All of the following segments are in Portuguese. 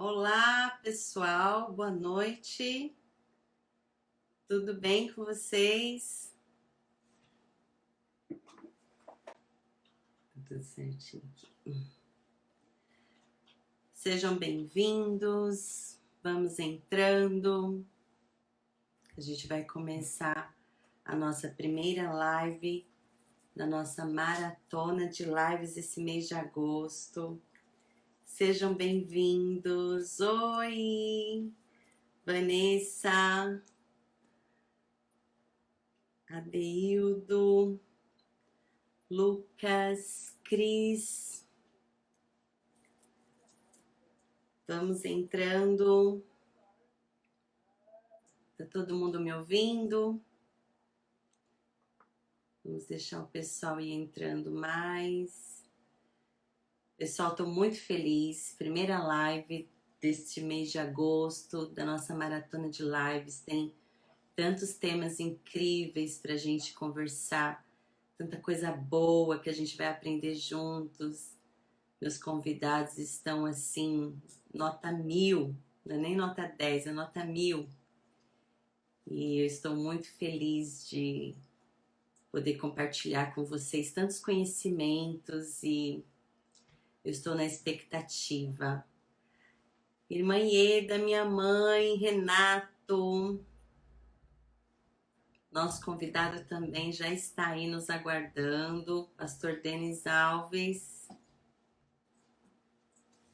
Olá, pessoal, boa noite. Tudo bem com vocês? Tudo certinho aqui. Sejam bem-vindos. Vamos entrando. A gente vai começar a nossa primeira live da nossa maratona de lives esse mês de agosto. Sejam bem-vindos. Oi, Vanessa, Adeildo, Lucas, Cris. Vamos entrando. Tá todo mundo me ouvindo? Vamos deixar o pessoal ir entrando mais. Pessoal, estou muito feliz. Primeira live deste mês de agosto, da nossa maratona de lives. Tem tantos temas incríveis para a gente conversar. Tanta coisa boa que a gente vai aprender juntos. Meus convidados estão assim, nota 1000. Não é nem nota 10, é nota 1000. E eu estou muito feliz de poder compartilhar com vocês tantos conhecimentos e eu estou na expectativa. Irmã Ieda, minha mãe, Renato, nosso convidado também já está aí nos aguardando, Pastor Denis Alves.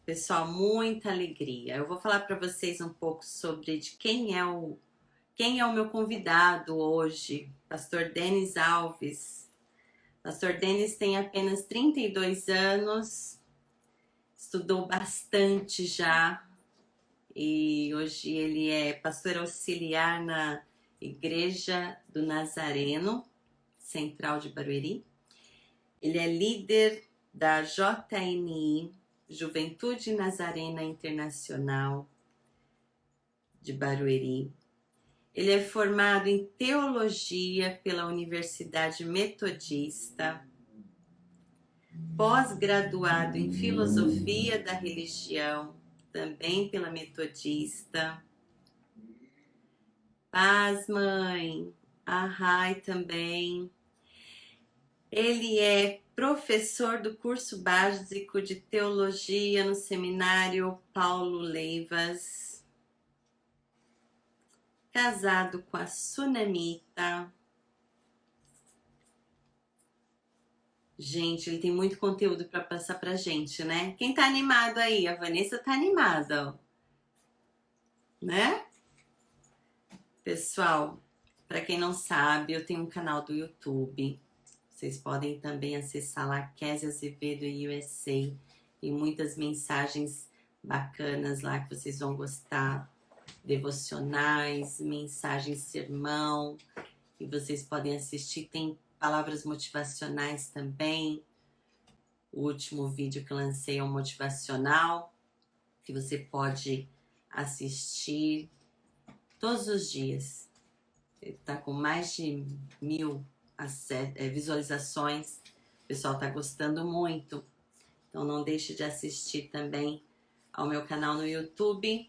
Pessoal, muita alegria. Eu vou falar para vocês um pouco sobre de quem é o meu convidado hoje, Pastor Denis Alves. Pastor Denis tem apenas 32 anos, estudou bastante já e hoje ele é pastor auxiliar na Igreja do Nazareno, Central de Barueri. Ele é líder da JNI, Juventude Nazarena Internacional de Barueri. Ele é formado em teologia pela Universidade Metodista, pós-graduado em filosofia da religião, também pela Metodista. Paz, mãe. A Rai também. Ele é professor do curso básico de teologia no seminário Paulo Leivas. Casado com a Sunamita. Gente, ele tem muito conteúdo para passar pra gente, né? Quem tá animado aí? A Vanessa tá animada, ó. Né? Pessoal, para quem não sabe, eu tenho um canal do YouTube. Vocês podem também acessar lá, Kézia Azevedo USA. Tem muitas mensagens bacanas lá que vocês vão gostar. Devocionais, mensagens sermão, que vocês podem assistir. Tem palavras motivacionais também. O último vídeo que eu lancei é um motivacional, que você pode assistir todos os dias. Ele tá com mais de 1000 visualizações. O pessoal tá gostando muito. Então não deixe de assistir também ao meu canal no YouTube.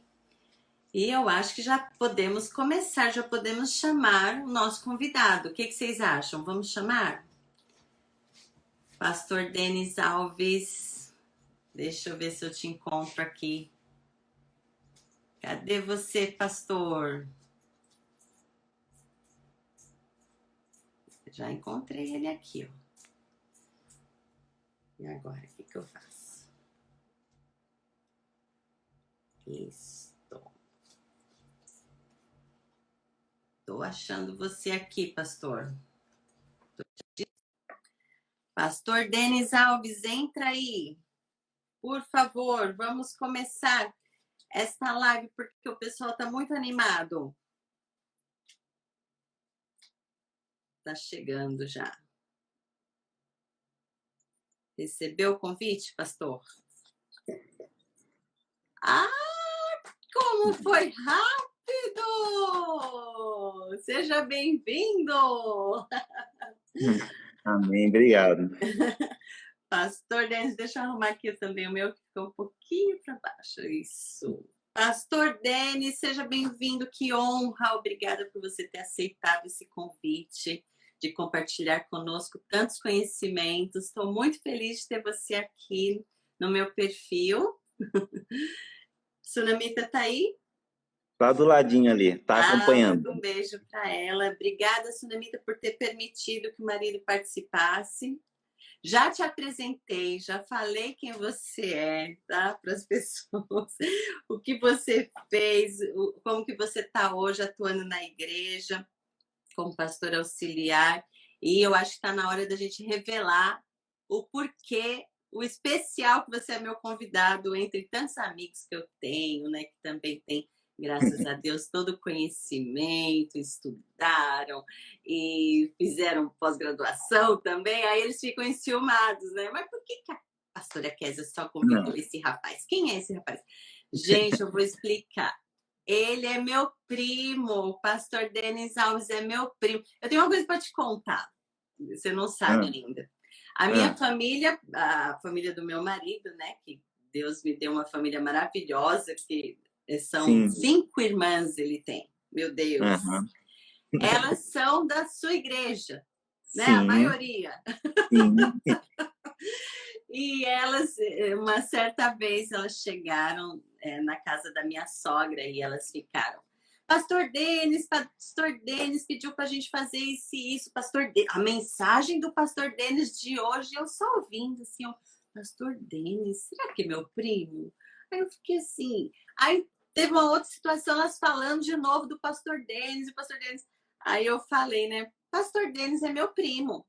E eu acho que já podemos começar, já podemos chamar o nosso convidado. O que vocês acham? Vamos chamar? Pastor Denis Alves. Deixa eu ver se eu te encontro aqui. Cadê você, pastor? Já encontrei ele aqui, ó. E agora, o que eu faço? Isso. Tô achando você aqui, pastor. Pastor Denis Alves, entra aí. Por favor, vamos começar esta live porque o pessoal tá muito animado. Tá chegando já. Recebeu o convite, pastor? Ah, como foi rápido! Seja bem-vindo! Amém, obrigado. Pastor Denis, deixa eu arrumar aqui também o meu que ficou um pouquinho para baixo. Isso. Pastor Denis, seja bem-vindo, que honra, obrigada por você ter aceitado esse convite de compartilhar conosco tantos conhecimentos. Estou muito feliz de ter você aqui no meu perfil. Sunamita está aí? Tá do ladinho ali, tá acompanhando. Manda um beijo para ela. Obrigada, Sunamita, por ter permitido que o marido participasse. Já te apresentei, já falei quem você é, tá? Para as pessoas, o que você fez, como que você está hoje atuando na igreja, como pastor auxiliar. E eu acho que está na hora da gente revelar o porquê, o especial que você é meu convidado, entre tantos amigos que eu tenho, né? Que também tem, graças a Deus, todo o conhecimento, estudaram e fizeram pós-graduação também. Aí eles ficam enciumados, né? Mas por que a pastora Kézia só convidou esse rapaz? Quem é esse rapaz? Gente, eu vou explicar. Ele é meu primo, o pastor Denis Alves é meu primo. Eu tenho uma coisa para te contar, você não sabe ainda. A minha família, a família do meu marido, né, que Deus me deu uma família maravilhosa, que são 5 irmãs ele tem, meu Deus. Elas são da sua igreja, né, a maioria. Sim. E elas, uma certa vez, elas chegaram na casa da minha sogra e elas ficaram. Pastor Denis pediu para a gente fazer isso. Pastor Denis, a mensagem do Pastor Denis de hoje, eu só ouvindo assim, ó, Pastor Denis, será que é meu primo? Aí eu fiquei assim. Aí teve uma outra situação, elas falando de novo do Pastor Denis, o Pastor Denis. Aí eu falei, né? Pastor Denis é meu primo.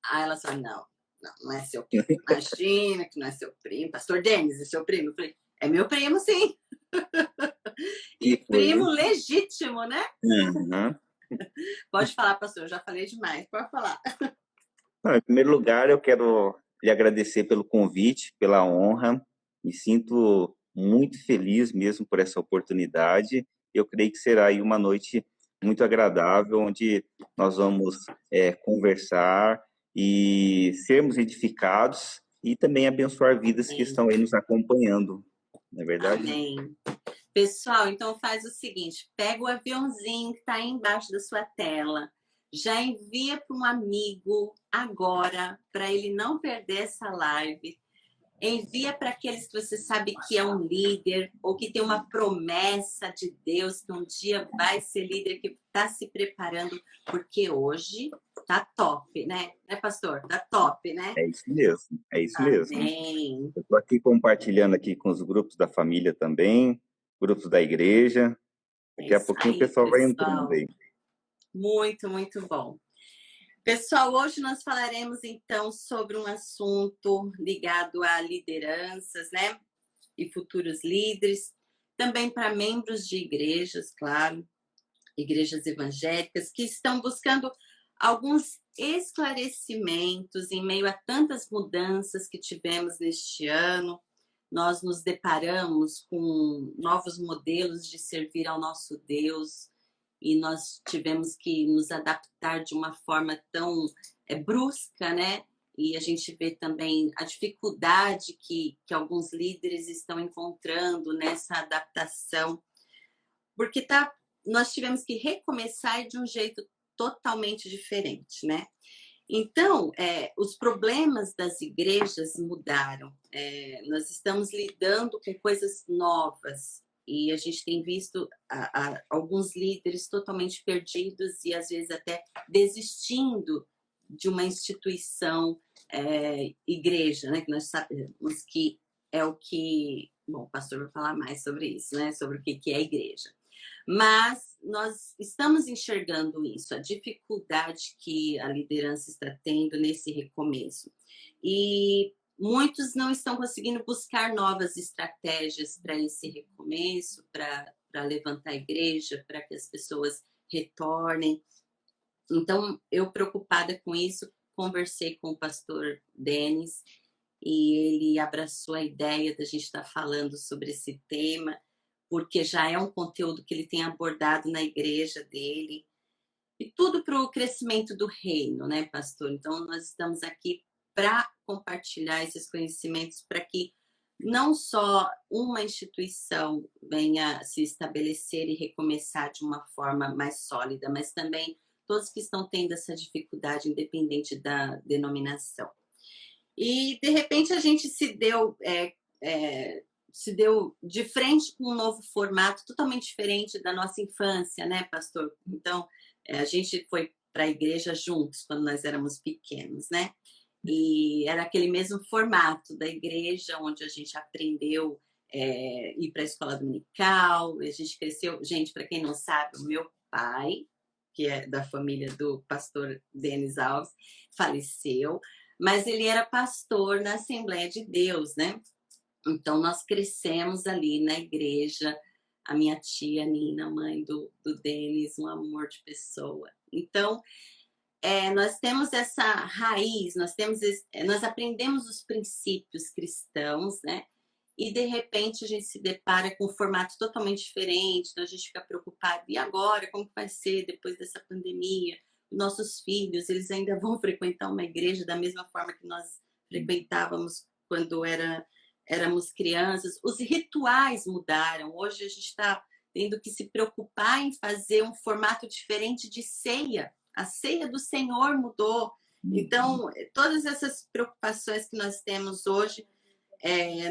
Aí elas falaram, não é seu primo. Imagina que não é seu primo. Pastor Denis é seu primo? Eu falei, é meu primo, sim. E primo legítimo, né? Pode falar, pastor, eu já falei demais. Pode falar. Em primeiro lugar, eu quero lhe agradecer pelo convite, pela honra. Me sinto muito feliz mesmo por essa oportunidade. Eu creio que será aí uma noite muito agradável, onde nós vamos conversar e sermos edificados e também abençoar vidas que estão aí nos acompanhando. Não é verdade? Amém. Pessoal, então faz o seguinte, pega o aviãozinho que está aí embaixo da sua tela, já envia para um amigo agora, para ele não perder essa live. Envia para aqueles que você sabe que é um líder ou que tem uma promessa de Deus que um dia vai ser líder, que está se preparando, porque hoje tá top, né? Né, pastor? Tá top, né? É isso mesmo, é isso mesmo. Amém. Eu estou aqui compartilhando aqui com os grupos da família também, grupos da igreja. Daqui a pouquinho o pessoal vai entrando aí. Muito, muito bom. Pessoal, hoje nós falaremos então sobre um assunto ligado a lideranças, né? E futuros líderes, também para membros de igrejas, claro, igrejas evangélicas, que estão buscando alguns esclarecimentos em meio a tantas mudanças que tivemos neste ano. Nós nos deparamos com novos modelos de servir ao nosso Deus, e nós tivemos que nos adaptar de uma forma tão brusca, né? E a gente vê também a dificuldade que alguns líderes estão encontrando nessa adaptação, porque nós tivemos que recomeçar de um jeito totalmente diferente, né? Então, os problemas das igrejas mudaram. Nós estamos lidando com coisas novas, e a gente tem visto alguns líderes totalmente perdidos e às vezes até desistindo de uma instituição, igreja, né? Que nós sabemos que é o que... Bom, o pastor vai falar mais sobre isso, né? Sobre o que é a igreja. Mas nós estamos enxergando isso, a dificuldade que a liderança está tendo nesse recomeço. E muitos não estão conseguindo buscar novas estratégias para esse recomeço, para levantar a igreja, para que as pessoas retornem. Então, eu preocupada com isso, conversei com o pastor Denis e ele abraçou a ideia da gente estar falando sobre esse tema, porque já é um conteúdo que ele tem abordado na igreja dele, e tudo para o crescimento do reino, né, pastor? Então, nós estamos aqui para compartilhar esses conhecimentos para que não só uma instituição venha se estabelecer e recomeçar de uma forma mais sólida, mas também todos que estão tendo essa dificuldade, independente da denominação. E, de repente, a gente se deu de frente com um novo formato totalmente diferente da nossa infância, né, pastor? Então, a gente foi para a igreja juntos quando nós éramos pequenos, né? E era aquele mesmo formato da igreja, onde a gente aprendeu ir para a escola dominical, a gente cresceu. Gente, para quem não sabe, o meu pai, que é da família do pastor Denis Alves, faleceu, mas ele era pastor na Assembleia de Deus, né? Então, nós crescemos ali na igreja. A minha tia Nina, mãe do Denis, um amor de pessoa. Então, nós temos essa raiz, nós aprendemos os princípios cristãos, né? E, de repente, a gente se depara com um formato totalmente diferente, então a gente fica preocupado. E agora? Como vai ser depois dessa pandemia? Nossos filhos, eles ainda vão frequentar uma igreja da mesma forma que nós frequentávamos quando éramos crianças? Os rituais mudaram. Hoje a gente está tendo que se preocupar em fazer um formato diferente de ceia. A ceia do Senhor mudou. Então, todas essas preocupações que nós temos hoje,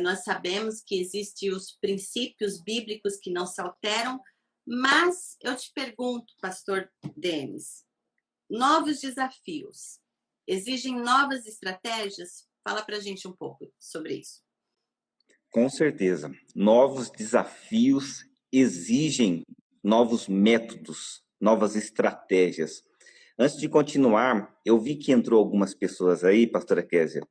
nós sabemos que existem os princípios bíblicos que não se alteram, mas eu te pergunto, pastor Denis, novos desafios exigem novas estratégias? Fala para a gente um pouco sobre isso. Com certeza. Novos desafios exigem novos métodos, novas estratégias. Antes de continuar, eu vi que entrou algumas pessoas aí, pastora Kézia,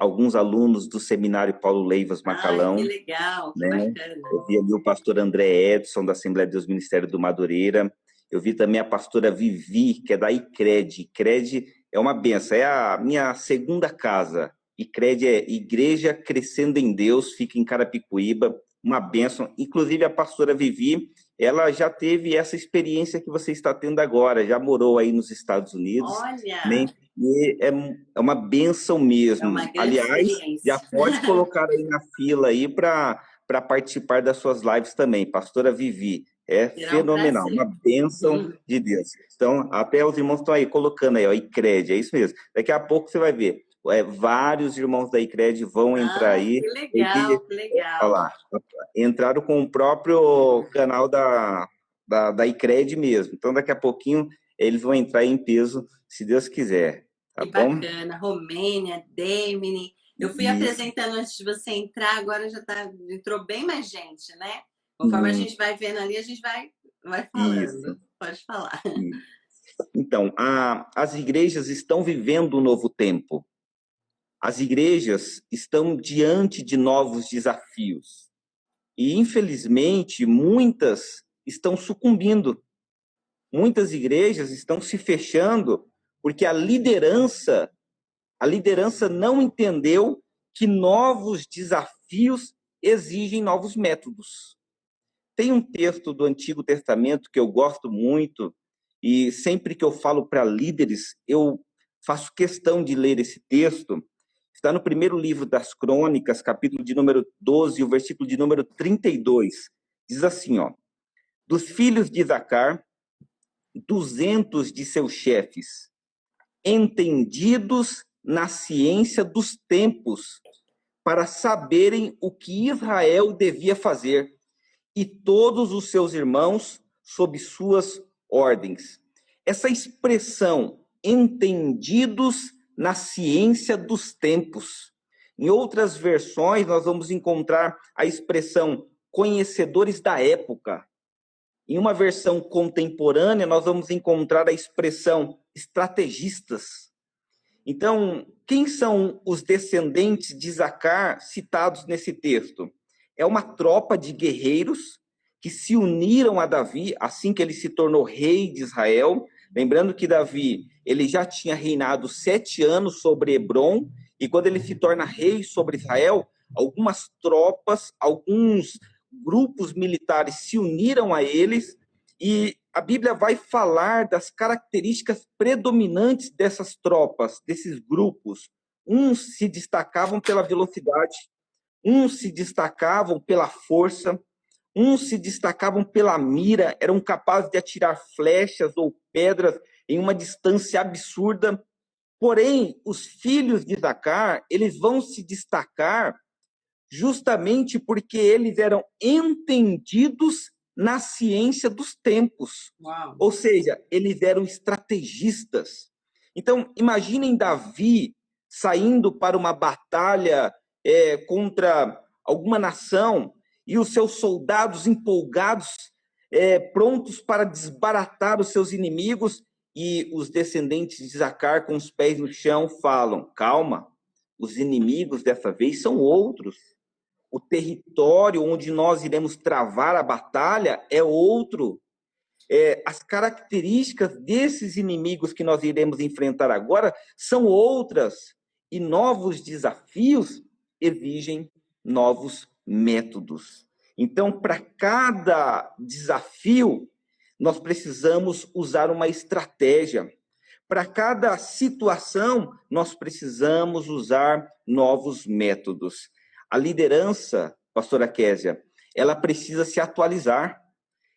alguns alunos do seminário Paulo Leivas Macalão. Ai, que legal, que bacana. Eu vi ali o pastor André Edson, da Assembleia de Deus Ministério do Madureira. Eu vi também a pastora Vivi, que é da ICRED. ICRED é uma benção, é a minha segunda casa. ICRED é Igreja Crescendo em Deus, fica em Carapicuíba, uma benção. Inclusive, a pastora Vivi, ela já teve essa experiência que você está tendo agora, já morou aí nos Estados Unidos. Olha! Né? E é uma benção mesmo. É uma grande Aliás, experiência. já pode colocar aí na fila aí para participar das suas lives também, pastora Vivi. É Será fenomenal, prazer. uma bênção de Deus. Então, até os irmãos estão aí colocando aí, ó, ICRED, é isso mesmo. Daqui a pouco você vai ver, vários irmãos da ICRED vão entrar aí. Que legal, que legal. Olha lá, entraram com o próprio canal da ICRED mesmo. Então, daqui a pouquinho, eles vão entrar em peso, se Deus quiser. Tá que bom? Bacana, Romênia, Demini. Eu fui apresentando antes de você entrar, agora já entrou bem mais gente, né? Conforme a gente vai vendo ali, a gente vai falando. Isso. Pode falar. Então, as igrejas estão vivendo um novo tempo. As igrejas estão diante de novos desafios. E, infelizmente, muitas estão sucumbindo. Muitas igrejas estão se fechando porque a liderança não entendeu que novos desafios exigem novos métodos. Tem um texto do Antigo Testamento que eu gosto muito, e sempre que eu falo para líderes, eu faço questão de ler esse texto. Está no primeiro livro das Crônicas, capítulo de número 12, o versículo de número 32. Diz assim, ó: dos filhos de Isacar, 200 de seus chefes, entendidos na ciência dos tempos, para saberem o que Israel devia fazer, e todos os seus irmãos sob suas ordens. Essa expressão, entendidos na ciência dos tempos. Em outras versões, nós vamos encontrar a expressão conhecedores da época. Em uma versão contemporânea, nós vamos encontrar a expressão estrategistas. Então, quem são os descendentes de Isacar citados nesse texto? É uma tropa de guerreiros que se uniram a Davi assim que ele se tornou rei de Israel. Lembrando que Davi, ele já tinha reinado 7 anos sobre Hebrom, e quando ele se torna rei sobre Israel, algumas tropas, alguns grupos militares se uniram a eles, e a Bíblia vai falar das características predominantes dessas tropas, desses grupos. Uns se destacavam pela velocidade, uns se destacavam pela força, Uns se destacavam pela mira, eram capazes de atirar flechas ou pedras em uma distância absurda. Porém, os filhos de Zacar, eles vão se destacar justamente porque eles eram entendidos na ciência dos tempos. Uau. Ou seja, eles eram estrategistas. Então, imaginem Davi saindo para uma batalha contra alguma nação e os seus soldados empolgados, prontos para desbaratar os seus inimigos, e os descendentes de Zacar, com os pés no chão, falam: calma, os inimigos dessa vez são outros. O território onde nós iremos travar a batalha é outro. As características desses inimigos que nós iremos enfrentar agora são outras. E novos desafios exigem novos métodos. Então, para cada desafio, nós precisamos usar uma estratégia. Para cada situação, nós precisamos usar novos métodos. A liderança, pastora Késia, ela precisa se atualizar,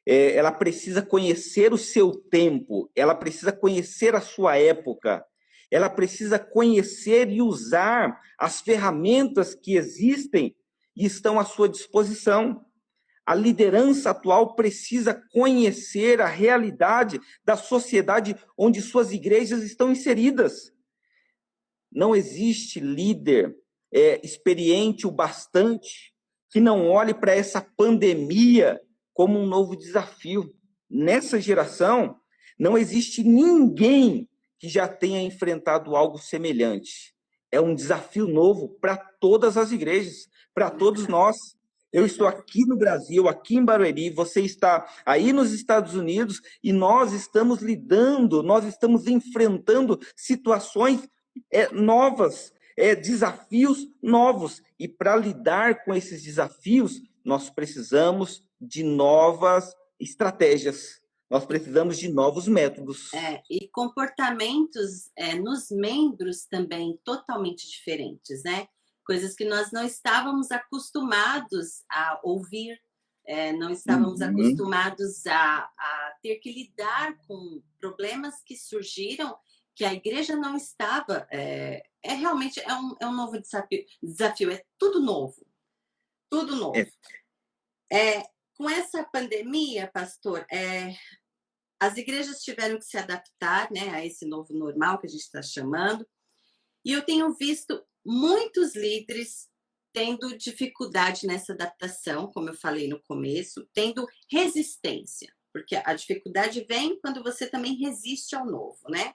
ela precisa conhecer o seu tempo, ela precisa conhecer a sua época, ela precisa conhecer e usar as ferramentas que existem e estão à sua disposição. A liderança atual precisa conhecer a realidade da sociedade onde suas igrejas estão inseridas. Não existe líder experiente o bastante que não olhe para essa pandemia como um novo desafio. Nessa geração, não existe ninguém que já tenha enfrentado algo semelhante. É um desafio novo para todas as igrejas, para todos nós. Eu estou aqui no Brasil, aqui em Barueri, você está aí nos Estados Unidos, e nós estamos lidando, nós estamos enfrentando situações novas, desafios novos. E para lidar com esses desafios, nós precisamos de novas estratégias, nós precisamos de novos métodos. E comportamentos nos membros também totalmente diferentes, né? Coisas que nós não estávamos acostumados a ouvir, não estávamos acostumados a ter que lidar com problemas que surgiram, que a igreja não estava. Realmente um novo desafio, é tudo novo. Tudo novo. Com essa pandemia, pastor, as igrejas tiveram que se adaptar, né, a esse novo normal que a gente está chamando. E eu tenho visto muitos líderes tendo dificuldade nessa adaptação, como eu falei no começo, tendo resistência, porque a dificuldade vem quando você também resiste ao novo, né?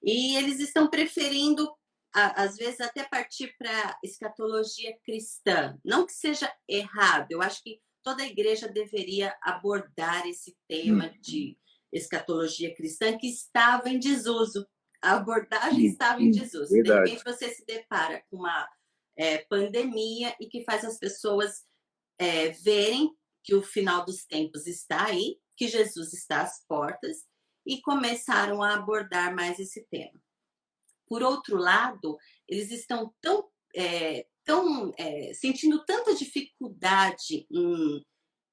E eles estão preferindo, às vezes, até partir para escatologia cristã. Não que seja errado, eu acho que toda a igreja deveria abordar esse tema de escatologia cristã, que estava em desuso. A abordagem estava em desuso. Verdade. De repente, você se depara com uma pandemia e que faz as pessoas verem que o final dos tempos está aí, que Jesus está às portas, e começaram a abordar mais esse tema. Por outro lado, eles estão sentindo tanta dificuldade em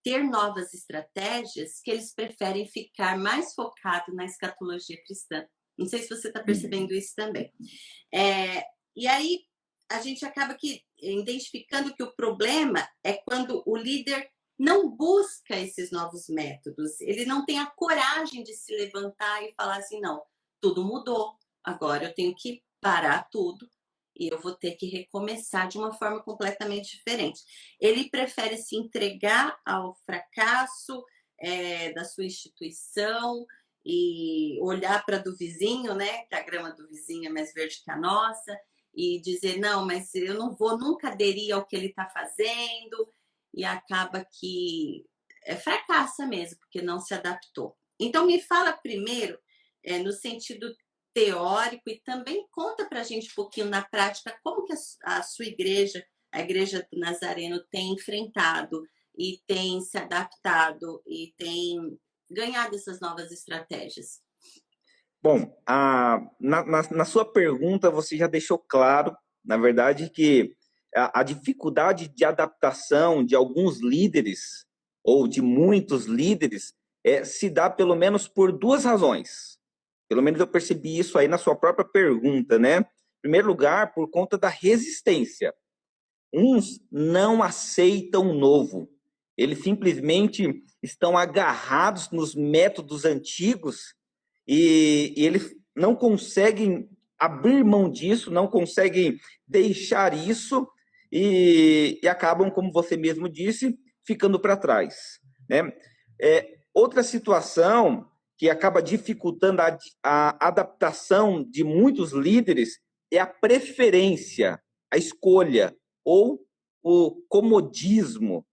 ter novas estratégias que eles preferem ficar mais focados na escatologia cristã. Não sei se você está percebendo isso também. E aí, a gente acaba identificando que o problema é quando o líder não busca esses novos métodos, ele não tem a coragem de se levantar e falar assim, não, tudo mudou, agora eu tenho que parar tudo e eu vou ter que recomeçar de uma forma completamente diferente. Ele prefere se entregar ao fracasso da sua instituição e olhar para do vizinho, né, que a grama do vizinho é mais verde que a nossa, e dizer, não, mas eu não vou nunca aderir ao que ele está fazendo, e acaba que fracassa mesmo, porque não se adaptou. Então, me fala primeiro, no sentido teórico, e também conta para a gente um pouquinho na prática como que a sua igreja, a Igreja do Nazareno, tem enfrentado e tem se adaptado e tem ganhado essas novas estratégias. Bom, na sua pergunta você já deixou claro, na verdade, que a dificuldade de adaptação de alguns líderes ou de muitos líderes, se dá pelo menos por duas razões. Pelo menos eu percebi isso aí na sua própria pergunta, né? Em primeiro lugar, por conta da resistência. Uns não aceitam o novo. Eles simplesmente estão agarrados nos métodos antigos e eles não conseguem abrir mão disso, não conseguem deixar isso e acabam, como você mesmo disse, ficando para trás, né? Outra situação que acaba dificultando a adaptação de muitos líderes é a preferência, a escolha ou o comodismo.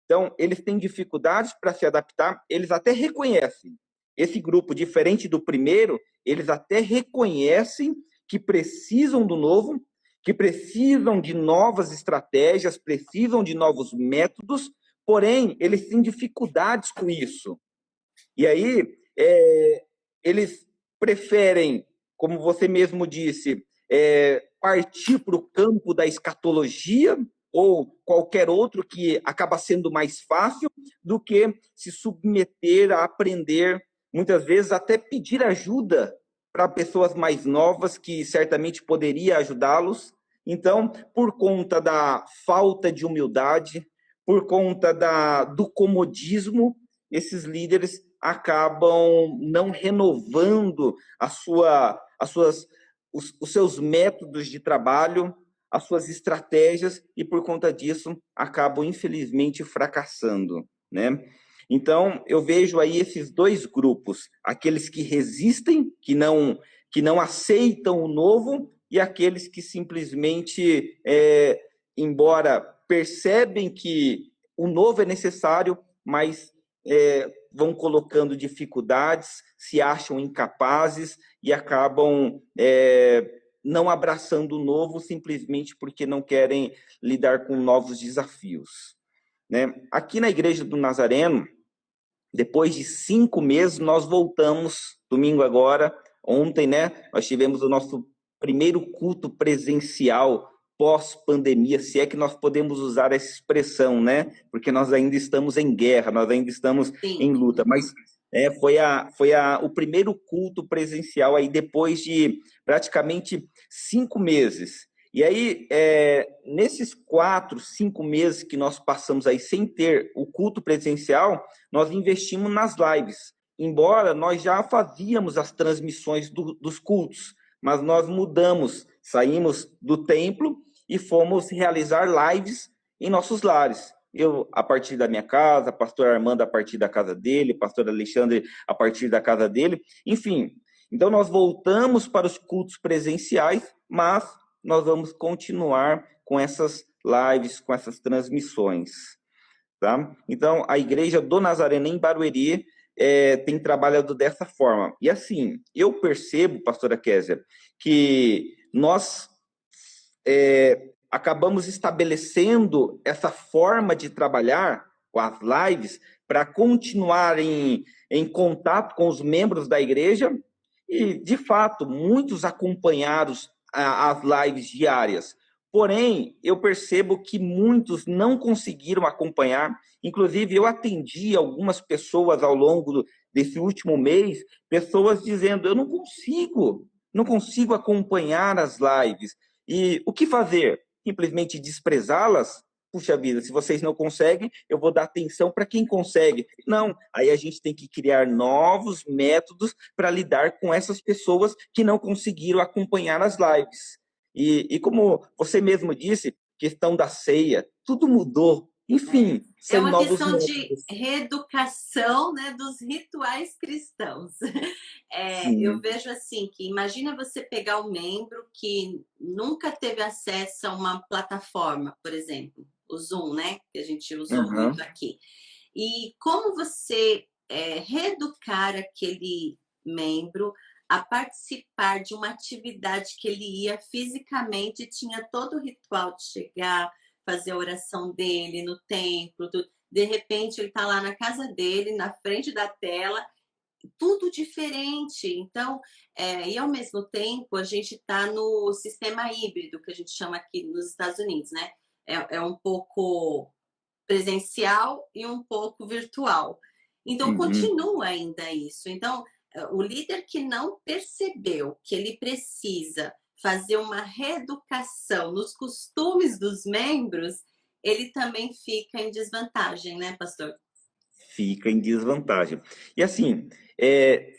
Então, eles têm dificuldades para se adaptar, eles até reconhecem. Esse grupo, diferente do primeiro, eles até reconhecem que precisam do novo, que precisam de novas estratégias, precisam de novos métodos, porém, eles têm dificuldades com isso. E aí, eles preferem, como você mesmo disse, partir para o campo da escatologia ou qualquer outro que acaba sendo mais fácil do que se submeter a aprender, muitas vezes até pedir ajuda para pessoas mais novas que certamente poderia ajudá-los. Então, por conta da falta de humildade, por conta do comodismo, esses líderes acabam não renovando os seus métodos de trabalho, as suas estratégias, e por conta disso acabam, infelizmente, fracassando, né? Então, eu vejo aí esses dois grupos, aqueles que resistem, que não aceitam o novo, e aqueles que simplesmente, embora percebem que o novo é necessário, mas vão colocando dificuldades, se acham incapazes e acabam não abraçando o novo simplesmente porque não querem lidar com novos desafios, né? Aqui na Igreja do Nazareno, depois de 5 meses, nós voltamos, domingo agora, ontem, né? Nós tivemos o nosso primeiro culto presencial pós-pandemia, se é que nós podemos usar essa expressão, né? Porque nós ainda estamos em guerra, nós ainda estamos em luta, mas foi o primeiro culto presencial aí depois de praticamente 5 meses. E aí, nesses 4, 5 meses que nós passamos aí sem ter o culto presencial, nós investimos nas lives. Embora nós já fazíamos as transmissões dos cultos, mas nós mudamos, saímos do templo e fomos realizar lives em nossos lares. Eu, a partir da minha casa, pastor Armando a partir da casa dele, pastor Alexandre a partir da casa dele, enfim. Então, nós voltamos para os cultos presenciais, mas nós vamos continuar com essas lives, com essas transmissões. Tá? Então, a Igreja do Nazareno em Barueri tem trabalhado dessa forma. E assim, eu percebo, pastora Kézia, que nós acabamos estabelecendo essa forma de trabalhar com as lives para continuar em contato com os membros da igreja e, de fato, muitos acompanharam as lives diárias. Porém, eu percebo que muitos não conseguiram acompanhar. Inclusive, eu atendi algumas pessoas ao longo desse último mês, pessoas dizendo, eu não consigo acompanhar as lives. E o que fazer? Simplesmente desprezá-las? Puxa vida, se vocês não conseguem, eu vou dar atenção para quem consegue. Não, aí a gente tem que criar novos métodos para lidar com essas pessoas que não conseguiram acompanhar as lives. E como você mesmo disse, questão da ceia, tudo mudou. Enfim, É são uma novos questão de métodos. reeducação, né, dos rituais cristãos. Eu Sim. vejo assim que imagina você pegar um membro que nunca teve acesso a uma plataforma, por exemplo, o Zoom, né, que a gente usou Uhum. muito aqui. E como você reeducar aquele membro a participar de uma atividade que ele ia fisicamente, tinha todo o ritual de chegar, fazer a oração dele no templo, tudo. De repente ele está lá na casa dele, na frente da tela, tudo diferente. Então, e ao mesmo tempo a gente está no sistema híbrido, que a gente chama aqui nos Estados Unidos, né? É um pouco presencial e um pouco virtual. Então, Uhum. continua ainda isso. Então, o líder que não percebeu que ele precisa fazer uma reeducação nos costumes dos membros, ele também fica em desvantagem, né, pastor? Fica em desvantagem. E assim,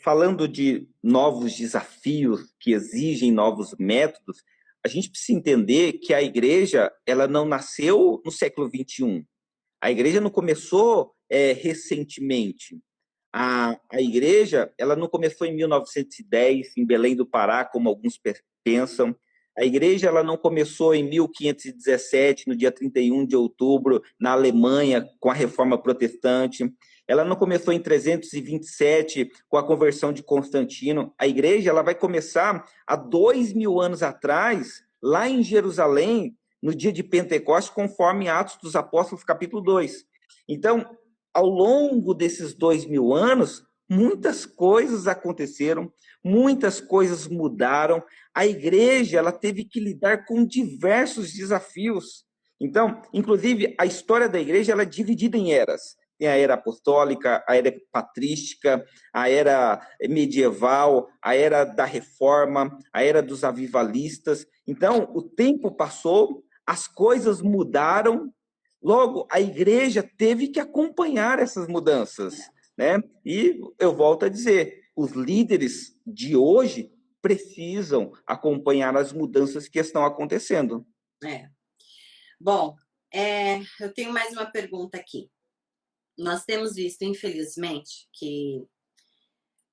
falando de novos desafios que exigem novos métodos, a gente precisa entender que a igreja ela não nasceu no século XXI. A igreja não começou recentemente. A igreja ela não começou em 1910, em Belém do Pará, como alguns pensam. A igreja ela não começou em 1517, no dia 31 de outubro, na Alemanha, com a Reforma Protestante. Ela não começou em 327, com a conversão de Constantino. A igreja ela vai começar há 2000 anos atrás, lá em Jerusalém, no dia de Pentecostes, conforme Atos dos Apóstolos, capítulo 2. Então, ao longo desses 2000 anos, muitas coisas aconteceram, muitas coisas mudaram. A igreja ela teve que lidar com diversos desafios. Então, inclusive, a história da igreja ela é dividida em eras. Tem a era apostólica, a era patrística, a era medieval, a era da reforma, a era dos avivalistas. Então, o tempo passou, as coisas mudaram. Logo, a igreja teve que acompanhar essas mudanças, né? E eu volto a dizer, os líderes de hoje precisam acompanhar as mudanças que estão acontecendo. É. Bom, eu tenho mais uma pergunta aqui. Nós temos visto, infelizmente, que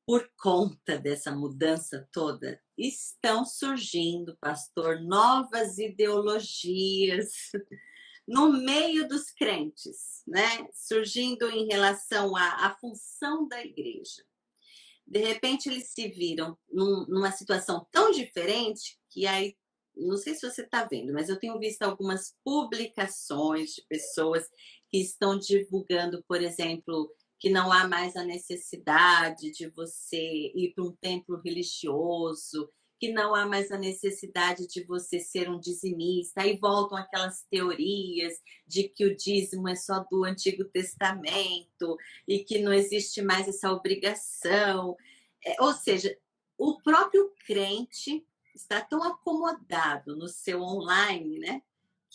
por conta dessa mudança toda, estão surgindo, pastor, novas ideologias no meio dos crentes, né? Surgindo em relação à função da igreja. De repente, eles se viram numa situação tão diferente que aí, não sei se você está vendo, mas eu tenho visto algumas publicações de pessoas que estão divulgando, por exemplo, que não há mais a necessidade de você ir para um templo religioso, que não há mais a necessidade de você ser um dizimista. Aí voltam aquelas teorias de que o dízimo é só do Antigo Testamento e que não existe mais essa obrigação. Ou seja, o próprio crente está tão acomodado no seu online, né?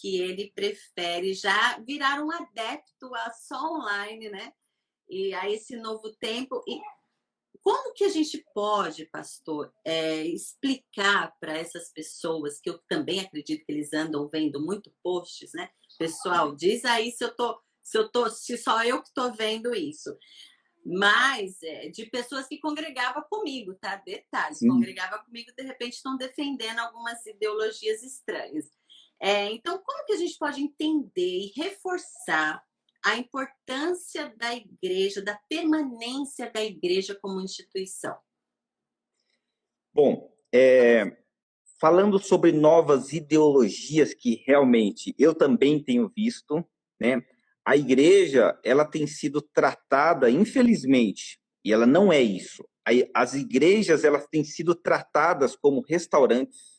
Que ele prefere já virar um adepto a só online, né? E a esse novo tempo. E como que a gente pode, pastor, explicar para essas pessoas, que eu também acredito que eles andam vendo muito posts, né? Pessoal, diz aí se só eu que estou vendo isso. Mas de pessoas que congregavam comigo, tá? Detalhe, Sim. congregava comigo, de repente estão defendendo algumas ideologias estranhas. Então, como que a gente pode entender e reforçar a importância da igreja, da permanência da igreja como instituição? Bom, falando sobre novas ideologias que realmente eu também tenho visto, né? A igreja, ela tem sido tratada, infelizmente, e ela não é isso. As igrejas, elas têm sido tratadas como restaurantes,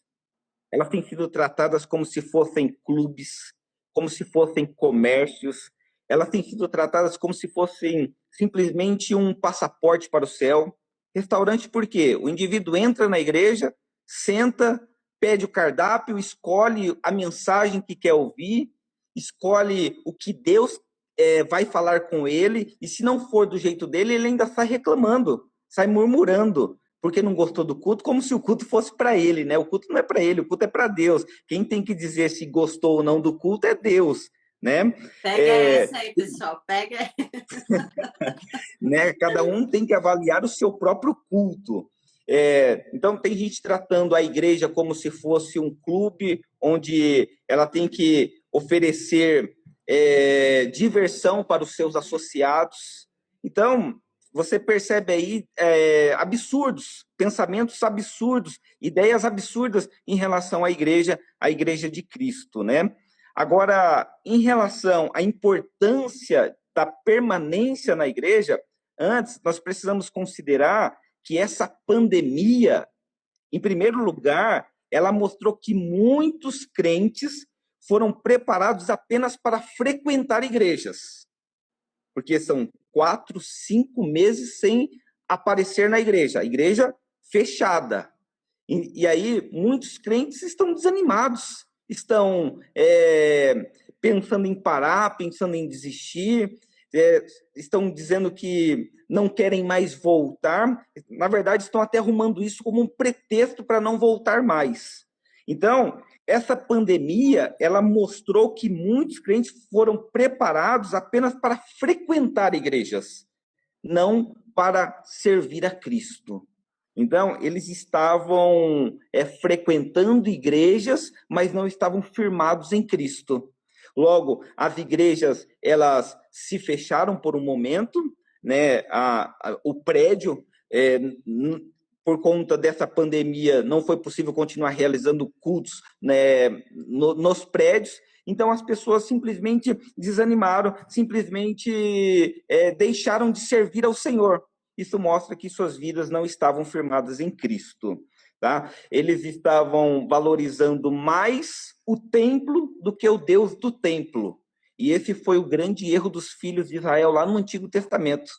elas têm sido tratadas como se fossem clubes, como se fossem comércios, elas têm sido tratadas como se fossem simplesmente um passaporte para o céu. Restaurante por quê? O indivíduo entra na igreja, senta, pede o cardápio, escolhe a mensagem que quer ouvir, escolhe o que Deus vai falar com ele, e se não for do jeito dele, ele ainda sai reclamando, sai murmurando, porque não gostou do culto, como se o culto fosse para ele, né? O culto não é para ele, o culto é para Deus. Quem tem que dizer se gostou ou não do culto é Deus, né? Pega essa aí, pessoal, pega. Né? Cada um tem que avaliar o seu próprio culto. Então, tem gente tratando a igreja como se fosse um clube onde ela tem que oferecer diversão para os seus associados. Então, você percebe aí absurdos, pensamentos absurdos, ideias absurdas em relação à igreja de Cristo, né? Agora, em relação à importância da permanência na igreja, antes nós precisamos considerar que essa pandemia, em primeiro lugar, ela mostrou que muitos crentes foram preparados apenas para frequentar igrejas, porque são 4, 5 meses sem aparecer na igreja, a igreja fechada. E aí muitos crentes estão desanimados, estão pensando em parar, pensando em desistir, estão dizendo que não querem mais voltar. Na verdade, estão até arrumando isso como um pretexto para não voltar mais. Então, essa pandemia, ela mostrou que muitos crentes foram preparados apenas para frequentar igrejas, não para servir a Cristo. Então, eles estavam frequentando igrejas, mas não estavam firmados em Cristo. Logo, as igrejas, elas se fecharam por um momento, né? O prédio, por conta dessa pandemia, não foi possível continuar realizando cultos, né, nos prédios. Então, as pessoas simplesmente desanimaram, simplesmente deixaram de servir ao Senhor. Isso mostra que suas vidas não estavam firmadas em Cristo. Tá? Eles estavam valorizando mais o templo do que o Deus do templo. E esse foi o grande erro dos filhos de Israel lá no Antigo Testamento.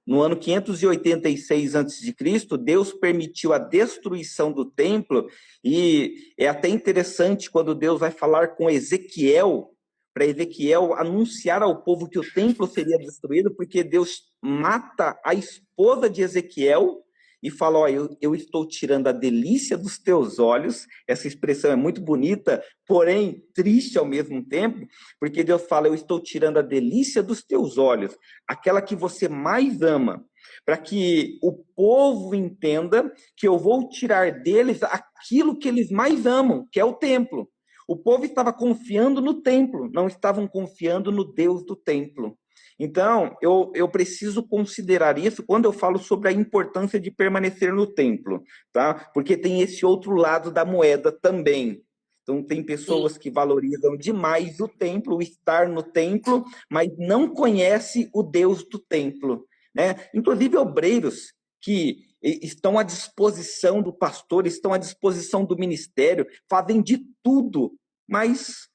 No ano 586 a.C., Deus permitiu a destruição do templo, e é até interessante quando Deus vai falar com Ezequiel, para Ezequiel anunciar ao povo que o templo seria destruído, porque Deus mata a esposa de Ezequiel e fala: ó, eu estou tirando a delícia dos teus olhos. Essa expressão é muito bonita, porém triste ao mesmo tempo, porque Deus fala: eu estou tirando a delícia dos teus olhos, aquela que você mais ama, para que o povo entenda que eu vou tirar deles aquilo que eles mais amam, que é o templo. O povo estava confiando no templo, não estavam confiando no Deus do templo. Então, eu preciso considerar isso quando eu falo sobre a importância de permanecer no templo, tá? Porque tem esse outro lado da moeda também. Então, tem pessoas que valorizam demais o templo, o estar no templo, mas não conhece o Deus do templo, né? Inclusive, obreiros que estão à disposição do pastor, estão à disposição do ministério, fazem de tudo, mas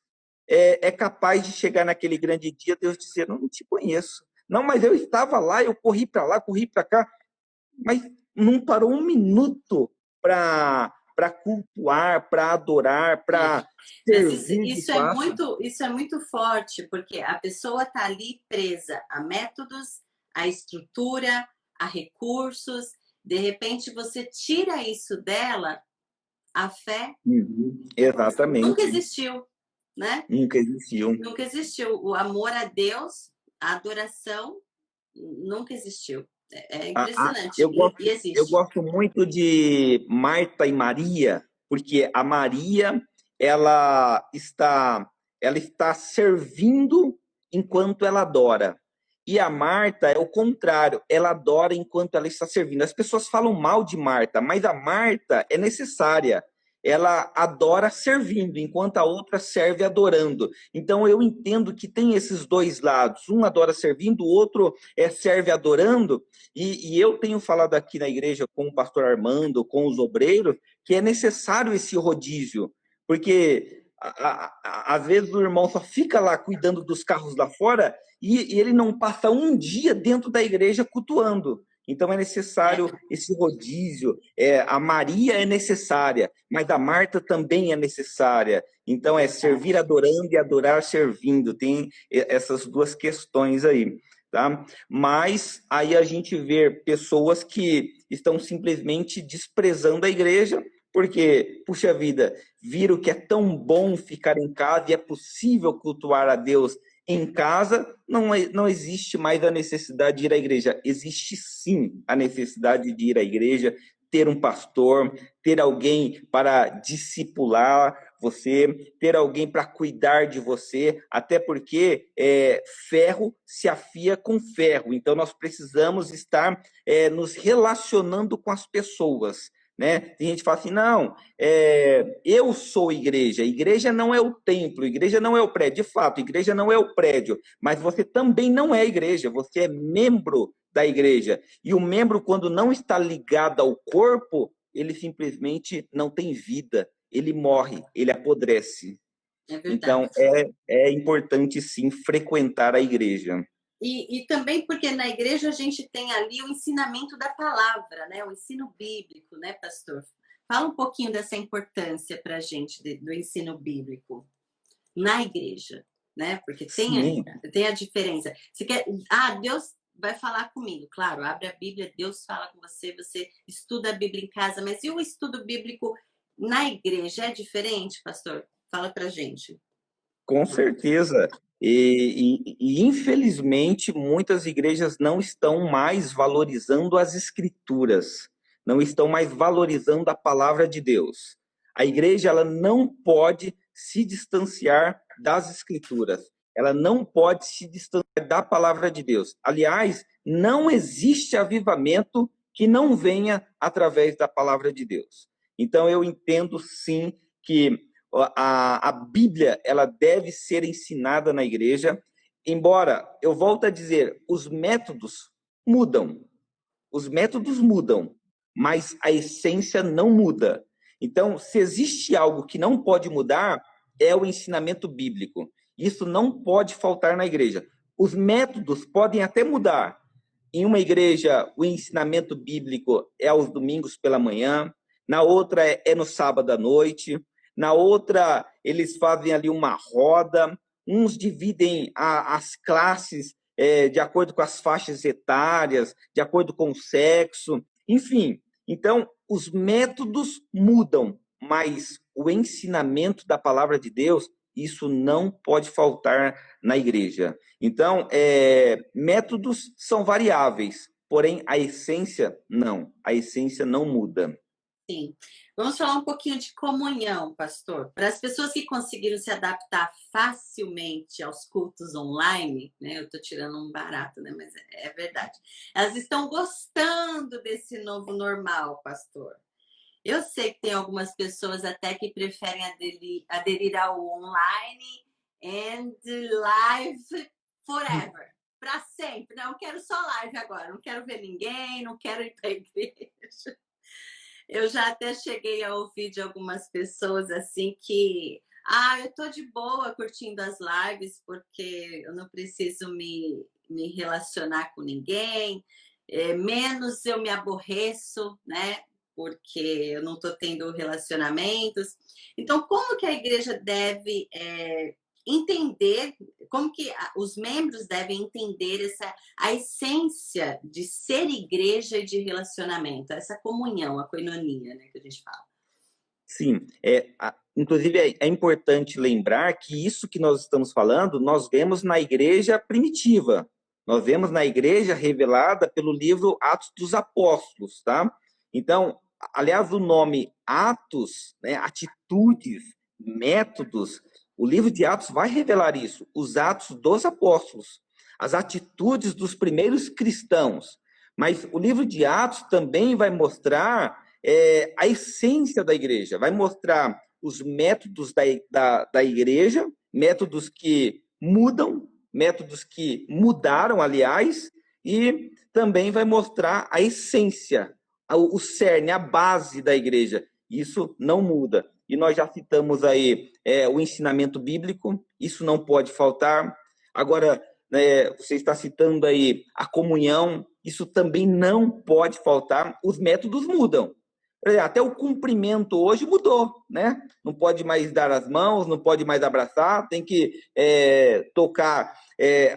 é capaz de chegar naquele grande dia, Deus dizer: não te conheço. Não, mas eu estava lá, eu corri para lá, corri para cá, mas não parou um minuto para cultuar, para adorar, para servir isso de fato. isso é muito forte, porque a pessoa está ali presa a métodos, a estrutura, a recursos. De repente, você tira isso dela, a fé Exatamente. nunca existiu, né? Nunca existiu. Nunca existiu. O amor a Deus, a adoração, nunca existiu. É impressionante. E Eu existe. gosto muito de Marta e Maria, porque a Maria, ela está servindo enquanto ela adora. E a Marta é o contrário, ela adora enquanto ela está servindo. As pessoas falam mal de Marta, mas a Marta é necessária. Ela adora servindo, enquanto a outra serve adorando. Então eu entendo que tem esses dois lados. Um adora servindo, o outro serve adorando. E eu tenho falado aqui na igreja com o pastor Armando, com os obreiros, que é necessário esse rodízio, porque às vezes o irmão só fica lá cuidando dos carros lá fora e ele não passa um dia dentro da igreja cultuando. Então é necessário esse rodízio. A Maria é necessária, mas a Marta também é necessária. Então é servir adorando e adorar servindo. Tem essas duas questões aí. Tá? Mas aí a gente vê pessoas que estão simplesmente desprezando a igreja, porque, puxa vida, viram que é tão bom ficar em casa e é possível cultuar a Deus em casa, não existe mais a necessidade de ir à igreja. Existe sim a necessidade de ir à igreja, ter um pastor, ter alguém para discipular você, ter alguém para cuidar de você, até porque ferro se afia com ferro. Então, nós precisamos estar nos relacionando com as pessoas. Né? Tem gente que fala assim: não, eu sou igreja. Igreja não é o templo, igreja não é o prédio. De fato, igreja não é o prédio, mas você também não é igreja, você é membro da igreja. E o membro, quando não está ligado ao corpo, ele simplesmente não tem vida, ele morre, ele apodrece. É Então, verdade. é importante, sim, frequentar a igreja. E também porque na igreja a gente tem ali o ensinamento da palavra, né? O ensino bíblico, né, pastor? Fala um pouquinho dessa importância para a gente do ensino bíblico na igreja, né? Porque Sim, tem a diferença. Você quer, Deus vai falar comigo, claro, abre a Bíblia, Deus fala com você, você estuda a Bíblia em casa, mas e o estudo bíblico na igreja é diferente, pastor? Fala pra gente. com certeza. Infelizmente, muitas igrejas não estão mais valorizando as escrituras, não estão mais valorizando a palavra de Deus. A igreja, ela não pode se distanciar das escrituras, ela não pode se distanciar da palavra de Deus. Aliás, não existe avivamento que não venha através da palavra de Deus. Então, eu entendo sim que a Bíblia, ela deve ser ensinada na igreja, embora, eu volto a dizer, os métodos mudam, mas a essência não muda. Então, se existe algo que não pode mudar, é o ensinamento bíblico. Isso não pode faltar na igreja. Os métodos podem até mudar. Em uma igreja, o ensinamento bíblico é aos domingos pela manhã, na outra é no sábado à noite, na outra eles fazem ali uma roda, uns dividem as classes de acordo com as faixas etárias, de acordo com o sexo, enfim. Então, os métodos mudam, mas o ensinamento da palavra de Deus, isso não pode faltar na igreja. Então, métodos são variáveis, porém a essência não. A essência não muda. Sim. Vamos falar um pouquinho de comunhão, pastor. Para as pessoas que conseguiram se adaptar facilmente aos cultos online, né? Eu estou tirando um barato, né? Mas é verdade. Elas estão gostando desse novo normal, pastor. Eu sei que tem algumas pessoas até que preferem aderir ao online and live forever. Para sempre. Não, eu quero só live agora. Não quero ver ninguém, não quero ir para a igreja. Eu já até cheguei a ouvir de algumas pessoas assim que eu tô de boa curtindo as lives porque eu não preciso me relacionar com ninguém, menos eu me aborreço, né? Porque eu não estou tendo relacionamentos. Então, como que a igreja deve entender, como que os membros devem entender a essência de ser igreja e de relacionamento, essa comunhão, a koinonia, né, que a gente fala. Sim, inclusive é importante lembrar que isso que nós estamos falando, nós vemos na igreja primitiva, nós vemos na igreja revelada pelo livro Atos dos Apóstolos, tá? Então, aliás, o nome Atos, né, atitudes, métodos, o livro de Atos vai revelar isso, os atos dos apóstolos, as atitudes dos primeiros cristãos. Mas o livro de Atos também vai mostrar a essência da igreja, vai mostrar os métodos da igreja, métodos que mudam, métodos que mudaram, aliás, e também vai mostrar a essência, o cerne, a base da igreja. Isso não muda. E nós já citamos aí o ensinamento bíblico, isso não pode faltar. Agora, você está citando aí a comunhão, isso também não pode faltar. Os métodos mudam. Até o cumprimento hoje mudou, né? Não pode mais dar as mãos, não pode mais abraçar, tem que tocar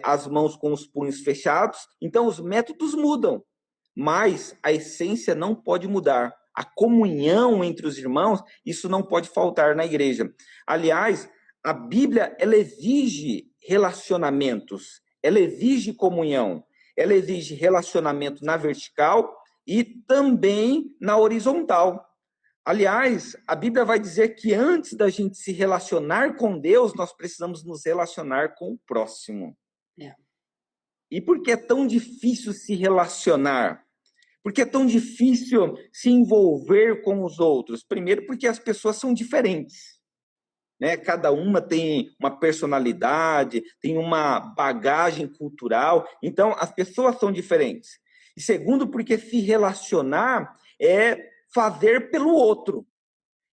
as mãos com os punhos fechados. Então, os métodos mudam, mas a essência não pode mudar. A comunhão entre os irmãos, isso não pode faltar na igreja. Aliás, a Bíblia, ela exige relacionamentos, ela exige comunhão, ela exige relacionamento na vertical e também na horizontal. Aliás, a Bíblia vai dizer que antes da gente se relacionar com Deus, nós precisamos nos relacionar com o próximo. É. E por que é tão difícil se relacionar? Por que é tão difícil se envolver com os outros? Primeiro, porque as pessoas são diferentes, né? Cada uma tem uma personalidade, tem uma bagagem cultural, então as pessoas são diferentes. E segundo, porque se relacionar é fazer pelo outro.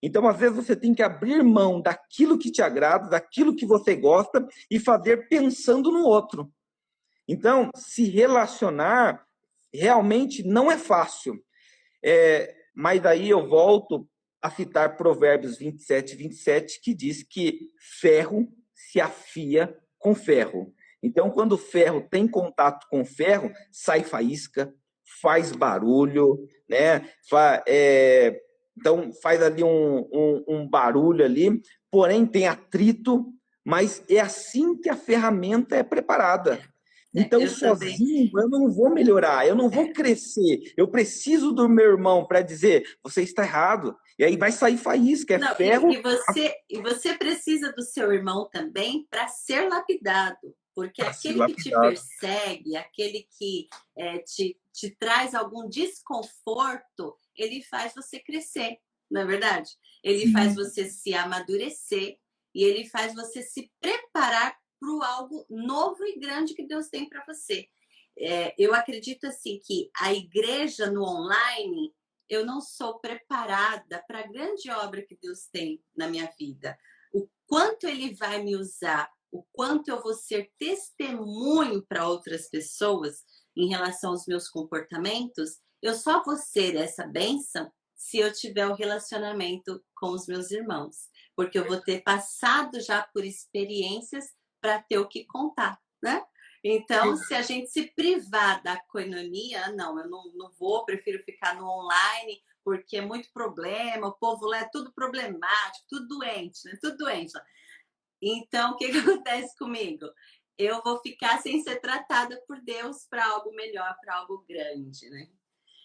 Então, às vezes, você tem que abrir mão daquilo que te agrada, daquilo que você gosta e fazer pensando no outro. Então, se relacionar realmente não é fácil. Mas aí eu volto a citar Provérbios 27, que diz que ferro se afia com ferro. Então, quando o ferro tem contato com ferro, sai faísca, faz barulho, né? Então, faz ali um barulho ali, porém tem atrito, mas é assim que a ferramenta é preparada. Então, Eu também. sozinho, eu não vou melhorar, eu não vou crescer. Eu preciso do meu irmão para dizer, você está errado. E aí vai sair faísca, é Não, ferro. e você precisa do seu irmão também para ser lapidado. Porque Para ser aquele que te lapidado. persegue, aquele que te traz algum desconforto, ele faz você crescer, não é verdade? Ele faz Sim. você se amadurecer e ele faz você se preparar para algo novo e grande que Deus tem para você. Eu acredito assim que a igreja no online, eu não sou preparada para a grande obra que Deus tem na minha vida. O quanto Ele vai me usar, o quanto eu vou ser testemunho para outras pessoas em relação aos meus comportamentos, eu só vou ser essa bênção se eu tiver o relacionamento com os meus irmãos, porque eu vou ter passado já por experiências para ter o que contar, né? Então, se a gente se privar da coinonia, não, eu não vou, prefiro ficar no online, porque é muito problema, o povo lá é tudo problemático, tudo doente, né? Tudo doente. Então, o que, que acontece comigo? Eu vou ficar sem ser tratada por Deus para algo melhor, para algo grande, né?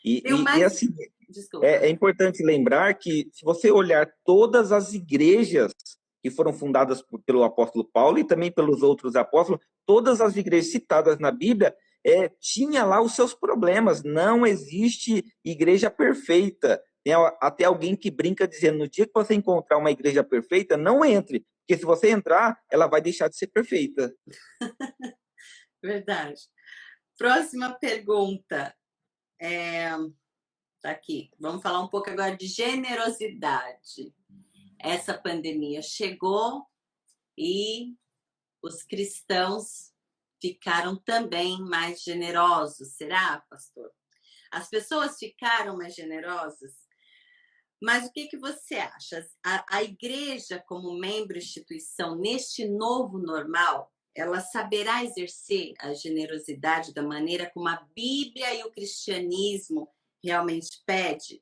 E assim, Desculpa. é importante lembrar que, se você olhar todas as igrejas que foram fundadas pelo apóstolo Paulo e também pelos outros apóstolos, todas as igrejas citadas na Bíblia tinha lá os seus problemas. Não existe igreja perfeita. Tem até alguém que brinca dizendo, no dia que você encontrar uma igreja perfeita, não entre, porque se você entrar, ela vai deixar de ser perfeita. Verdade. Próxima pergunta. Tá aqui. Vamos falar um pouco agora de generosidade. Essa pandemia chegou e os cristãos ficaram também mais generosos. Será, pastor? As pessoas ficaram mais generosas? Mas o que, que você acha? A igreja, como membro instituição, neste novo normal, ela saberá exercer a generosidade da maneira como a Bíblia e o cristianismo realmente pede?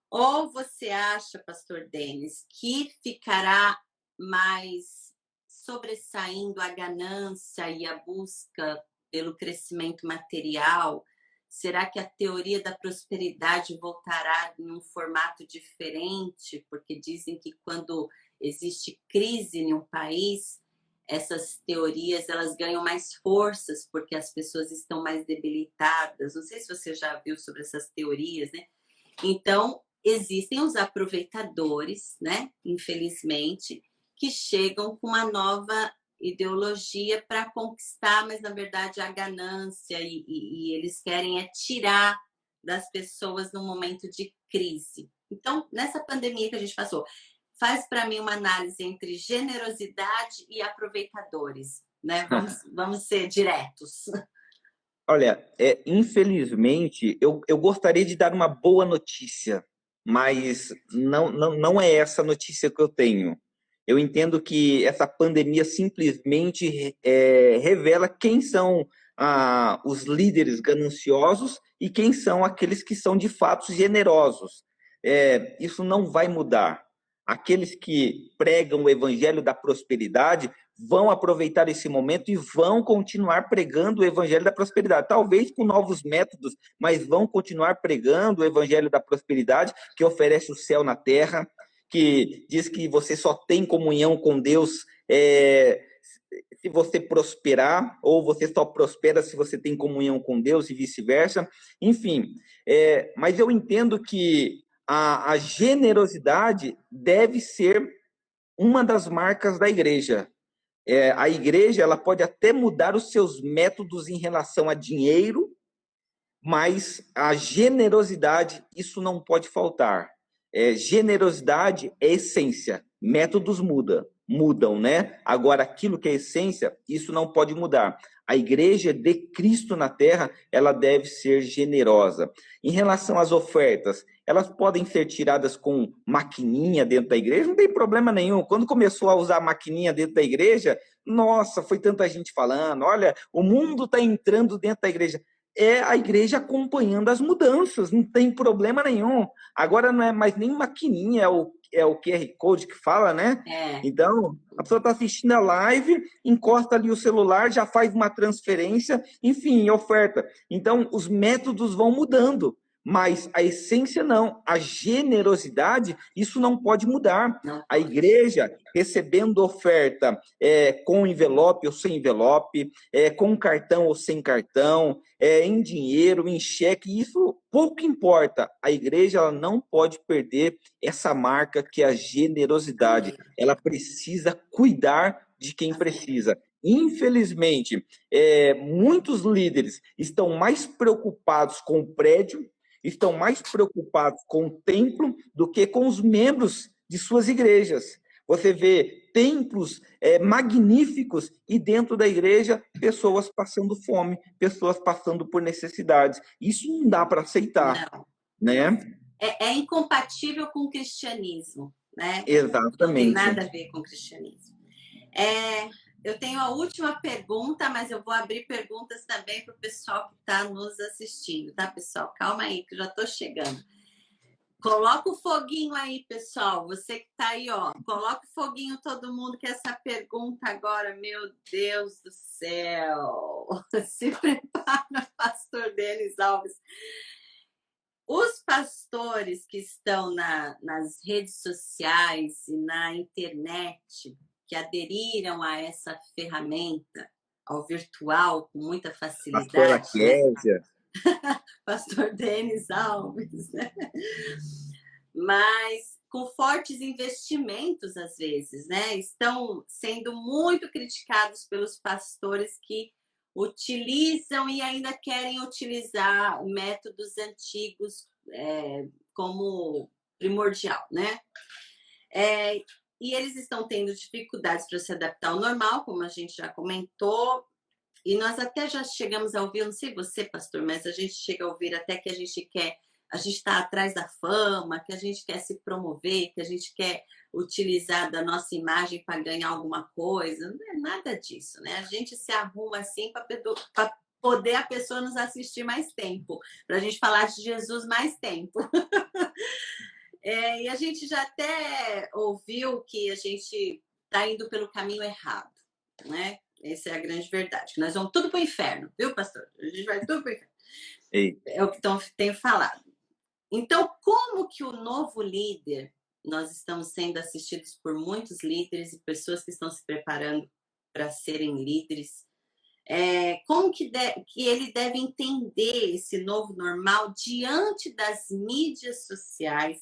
Ou você acha, pastor Denis, que ficará mais sobressaindo a ganância e a busca pelo crescimento material? Será que a teoria da prosperidade voltará em um formato diferente? Porque dizem que quando existe crise em um país, essas teorias elas ganham mais forças porque as pessoas estão mais debilitadas. Não sei se você já viu sobre essas teorias, né? Então, existem os aproveitadores, né? Infelizmente, que chegam com uma nova ideologia para conquistar, mas na verdade a ganância e eles querem tirar das pessoas no momento de crise. Então, nessa pandemia que a gente passou, faz para mim uma análise entre generosidade e aproveitadores, né? Vamos ser diretos. Olha, infelizmente, eu gostaria de dar uma boa notícia, mas não é essa notícia que eu tenho. Eu entendo que essa pandemia simplesmente revela quem são os líderes gananciosos e quem são aqueles que são de fato generosos. Isso não vai mudar. Aqueles que pregam o evangelho da prosperidade vão aproveitar esse momento e vão continuar pregando o evangelho da prosperidade. Talvez com novos métodos, mas vão continuar pregando o evangelho da prosperidade, que oferece o céu na terra, que diz que você só tem comunhão com Deus se você prosperar, ou você só prospera se você tem comunhão com Deus e vice-versa. Enfim, mas eu entendo que a generosidade deve ser uma das marcas da igreja. A igreja ela pode até mudar os seus métodos em relação a dinheiro, mas a generosidade, isso não pode faltar. generosidade é essência, métodos mudam, né? Agora, aquilo que é essência, isso não pode mudar. A igreja de Cristo na Terra, ela deve ser generosa. Em relação às ofertas, elas podem ser tiradas com maquininha dentro da igreja, não tem problema nenhum. Quando começou a usar maquininha dentro da igreja, nossa, foi tanta gente falando, olha, o mundo está entrando dentro da igreja. É a igreja acompanhando as mudanças, não tem problema nenhum. Agora não é mais nem maquininha, é o QR Code que fala, né? Então, a pessoa está assistindo a live, encosta ali o celular, já faz uma transferência, enfim, oferta. Então, os métodos vão mudando, mas a essência não. A generosidade, isso não pode mudar. A igreja recebendo oferta com envelope ou sem envelope, com cartão ou sem cartão, em dinheiro, em cheque, isso pouco importa. A igreja ela não pode perder essa marca que é a generosidade. Ela precisa cuidar de quem precisa. Infelizmente, muitos líderes estão mais preocupados com o prédio, estão mais preocupados com o templo do que com os membros de suas igrejas. Você vê templos magníficos e dentro da igreja pessoas passando fome, pessoas passando por necessidades. Isso não dá para aceitar, não. Né? É incompatível com o cristianismo, né? Exatamente. Não tem nada a ver com o cristianismo. Eu tenho a última pergunta, mas eu vou abrir perguntas também para o pessoal que está nos assistindo, tá, pessoal? Calma aí, que eu já estou chegando. Coloca o foguinho aí, pessoal. Você que está aí, ó. Coloca o foguinho todo mundo, que essa pergunta agora, meu Deus do céu. Se prepara, pastor Denis Alves. Os pastores que estão nas redes sociais e na internet, que aderiram a essa ferramenta, ao virtual, com muita facilidade. Pastor Aquésia. Pastor Denis Alves, né? Mas com fortes investimentos, às vezes, né? Estão sendo muito criticados pelos pastores que utilizam e ainda querem utilizar métodos antigos como primordial, né? E eles estão tendo dificuldades para se adaptar ao normal, como a gente já comentou, e nós até já chegamos a ouvir, não sei você, pastor, mas a gente chega a ouvir até que a gente está atrás da fama, que a gente quer se promover, que a gente quer utilizar da nossa imagem para ganhar alguma coisa. Não é nada disso, né? A gente se arruma assim para poder a pessoa nos assistir mais tempo, para a gente falar de Jesus mais tempo. E a gente já até ouviu que a gente está indo pelo caminho errado, né? Essa é a grande verdade. Que nós vamos tudo para o inferno, viu, pastor? A gente vai tudo para o inferno. Ei. É o que tenho falado. Então, como que o novo líder, nós estamos sendo assistidos por muitos líderes e pessoas que estão se preparando para serem líderes, como que ele deve entender esse novo normal diante das mídias sociais,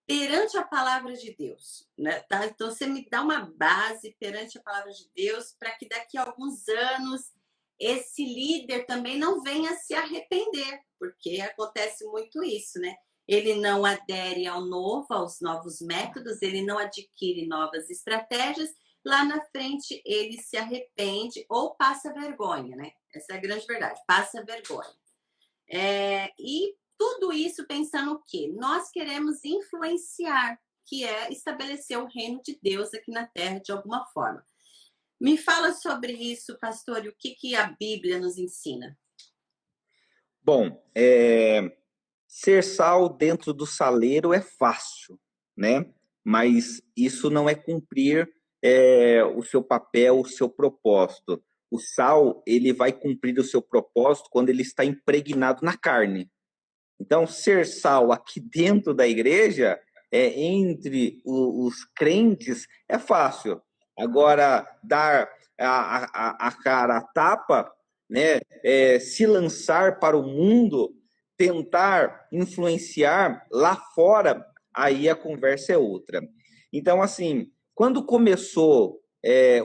perante a palavra de Deus, né? Tá? Então, você me dá uma base perante a palavra de Deus para que daqui a alguns anos esse líder também não venha se arrepender, porque acontece muito isso, né? Ele não adere aos novos métodos, ele não adquire novas estratégias, lá na frente ele se arrepende ou passa vergonha, né? Essa é a grande verdade, passa vergonha. E tudo isso pensando o quê? Nós queremos influenciar, que é estabelecer o reino de Deus aqui na Terra de alguma forma. Me fala sobre isso, pastor, e o que a Bíblia nos ensina? Bom, ser sal dentro do saleiro é fácil, né? Mas isso não é cumprir o seu papel, o seu propósito. O sal, ele vai cumprir o seu propósito quando ele está impregnado na carne. Então, ser sal aqui dentro da igreja, entre os crentes, é fácil. Agora, dar a cara a tapa, né? Se lançar para o mundo, tentar influenciar lá fora, aí a conversa é outra. Então, assim, quando começou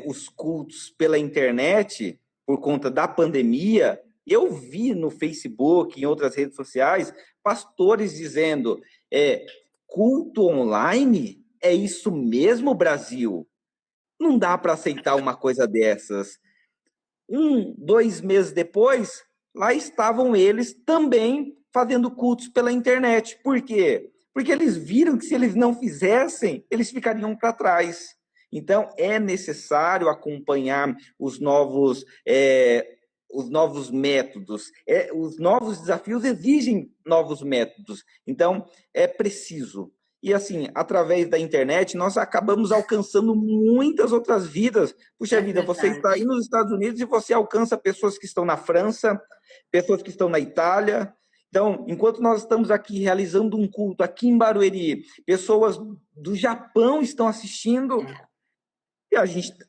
os cultos pela internet, por conta da pandemia, eu vi no Facebook, em outras redes sociais, pastores dizendo, culto online? É isso mesmo, Brasil? Não dá para aceitar uma coisa dessas. 2 meses depois, lá estavam eles também fazendo cultos pela internet. Por quê? Porque eles viram que se eles não fizessem, eles ficariam para trás. Então, é necessário acompanhar os novos métodos. Os novos desafios exigem novos métodos. Então, é preciso. E assim, através da internet, nós acabamos alcançando muitas outras vidas. Puxa vida, você está aí nos Estados Unidos e você alcança pessoas que estão na França, pessoas que estão na Itália. Então, enquanto nós estamos aqui realizando um culto aqui em Barueri, pessoas do Japão estão assistindo. E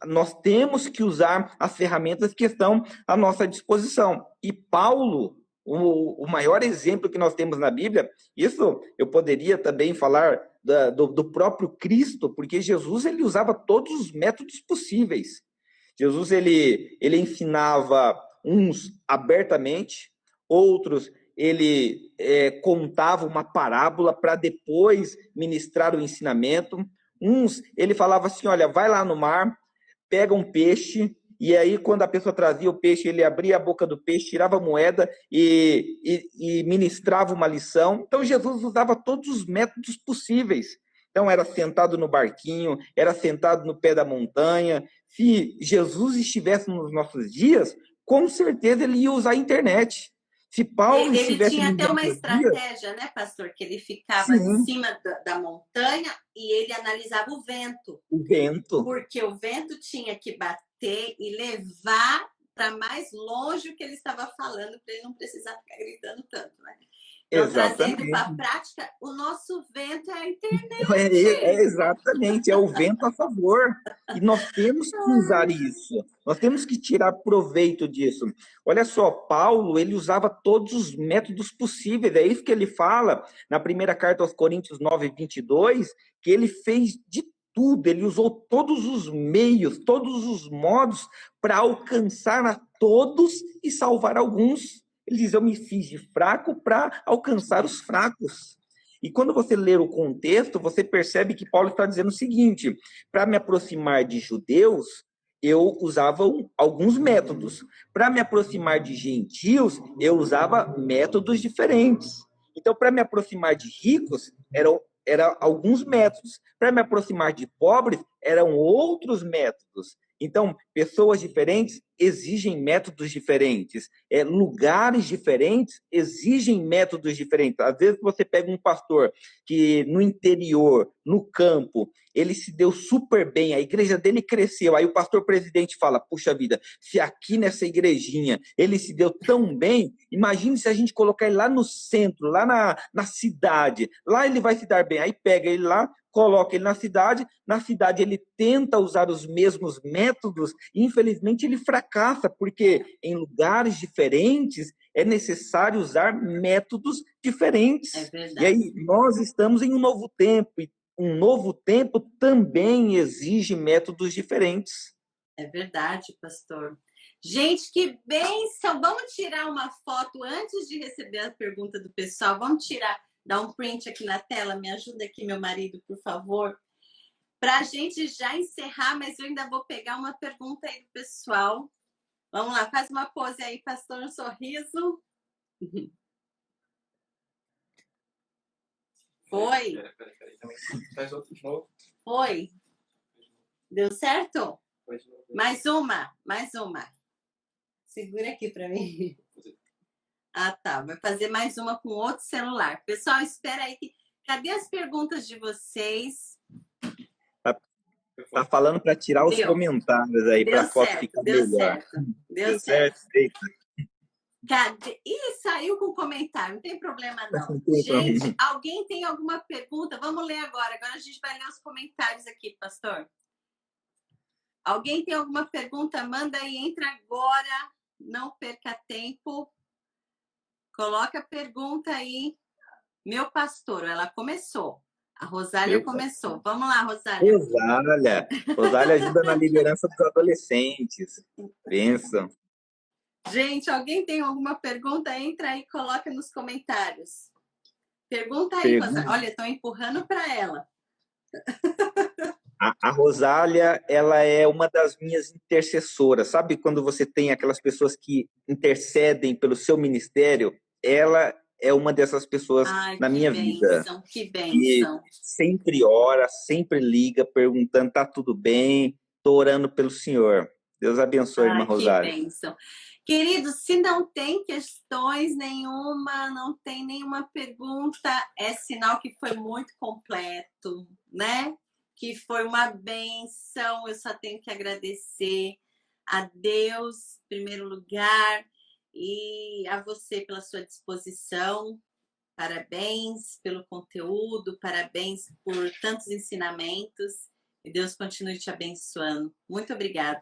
nós temos que usar as ferramentas que estão à nossa disposição. E Paulo, o maior exemplo que nós temos na Bíblia, isso eu poderia também falar do próprio Cristo, porque Jesus ele usava todos os métodos possíveis. Jesus ele ensinava uns abertamente, outros ele contava uma parábola para depois ministrar o ensinamento. Uns, ele falava assim, olha, vai lá no mar, pega um peixe, e aí quando a pessoa trazia o peixe, ele abria a boca do peixe, tirava a moeda e ministrava uma lição. Então, Jesus usava todos os métodos possíveis. Então, era sentado no barquinho, era sentado no pé da montanha. Se Jesus estivesse nos nossos dias, com certeza ele ia usar a internet. Se Paulo Ele estivesse tinha nos até uma nossos dias, estratégia, né, pastor? Que ele ficava em sim, cima da montanha e ele analisava o vento. o vento. Porque o vento tinha que bater e levar para mais longe o que ele estava falando, para ele não precisar ficar gritando tanto, né? Então, trazendo para a Exatamente. prática, o nosso vento é a internet. Exatamente, é o vento a favor. E nós temos que usar isso. Nós temos que tirar proveito disso. Olha só, Paulo, ele usava todos os métodos possíveis. É isso que ele fala na primeira carta aos Coríntios 9:22, que ele fez de tudo, ele usou todos os meios, todos os modos para alcançar a todos e salvar alguns. Ele diz: eu me fiz de fraco para alcançar os fracos. E quando você lê o contexto, você percebe que Paulo está dizendo o seguinte: para me aproximar de judeus, eu usava alguns métodos. Para me aproximar de gentios, eu usava métodos diferentes. Então, para me aproximar de ricos, eram alguns métodos. Para me aproximar de pobres, eram outros métodos. Então, pessoas diferentes exigem métodos diferentes. Lugares diferentes exigem métodos diferentes. Às vezes você pega um pastor que no interior, no campo, ele se deu super bem, a igreja dele cresceu. Aí o pastor presidente fala, puxa vida, se aqui nessa igrejinha ele se deu tão bem, imagine se a gente colocar ele lá no centro, lá na cidade. Lá ele vai se dar bem. Aí pega ele lá, coloca ele na cidade ele tenta usar os mesmos métodos e infelizmente ele fracassa, porque em lugares diferentes é necessário usar métodos diferentes. É verdade. E aí nós estamos em um novo tempo, e um novo tempo também exige métodos diferentes. É verdade, pastor. Gente, que bênção! Vamos tirar uma foto antes de receber a pergunta do pessoal. Vamos tirar, dar um print aqui na tela. Me ajuda aqui, meu marido, por favor. Para a gente já encerrar, mas eu ainda vou pegar uma pergunta aí do pessoal. Vamos lá, faz uma pose aí, pastor, um sorriso. Foi? Peraí. Faz outro de novo. Foi? Deu certo? Faz de novo. Mais uma. Segura aqui para mim. Ah, tá. Vai fazer mais uma com outro celular. Pessoal, espera aí. Cadê as perguntas de vocês? Tá falando para tirar os comentários aí, para a foto ficar melhor. Deu certo. Cadê? Ih, saiu com comentário. Não tem problema, não. Gente, alguém tem alguma pergunta? Vamos ler agora. Agora a gente vai ler os comentários aqui, pastor. Alguém tem alguma pergunta? Manda aí, entra agora. Não perca tempo. Coloca a pergunta aí. Meu pastor, ela começou. A Rosália começou. Vamos lá, Rosália. Rosália ajuda na liderança dos adolescentes. Bênção. Gente, alguém tem alguma pergunta? Entra aí e coloca nos comentários. Pergunta aí, Pergunta. Rosália. Olha, estão empurrando para ela. A Rosália, ela é uma das minhas intercessoras. Sabe quando você tem aquelas pessoas que intercedem pelo seu ministério? Ela é uma dessas pessoas Ai, na que minha vida. bênção, que E bênção. sempre ora, sempre liga, perguntando, tá tudo bem? Tô orando pelo senhor. Deus abençoe, irmã Ai, que Rosália. bênção. Queridos, se não tem questões nenhuma, não tem nenhuma pergunta, é sinal que foi muito completo, né? Que foi uma bênção. Eu só tenho que agradecer a Deus, em primeiro lugar, e a você pela sua disposição. Parabéns pelo conteúdo, parabéns por tantos ensinamentos. E Deus continue te abençoando. Muito obrigada.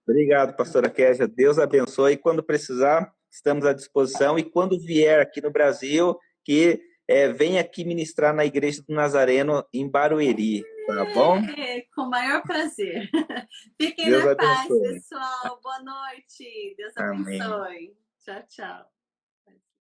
Obrigado, pastora Késia. Deus abençoe. E quando precisar, estamos à disposição. E quando vier aqui no Brasil, que venha aqui ministrar na Igreja do Nazareno, em Barueri. Tá bom? Com o maior prazer. Fiquem Deus na paz, abençoe. pessoal. Boa noite. Deus Amém. abençoe. Tchau, tchau.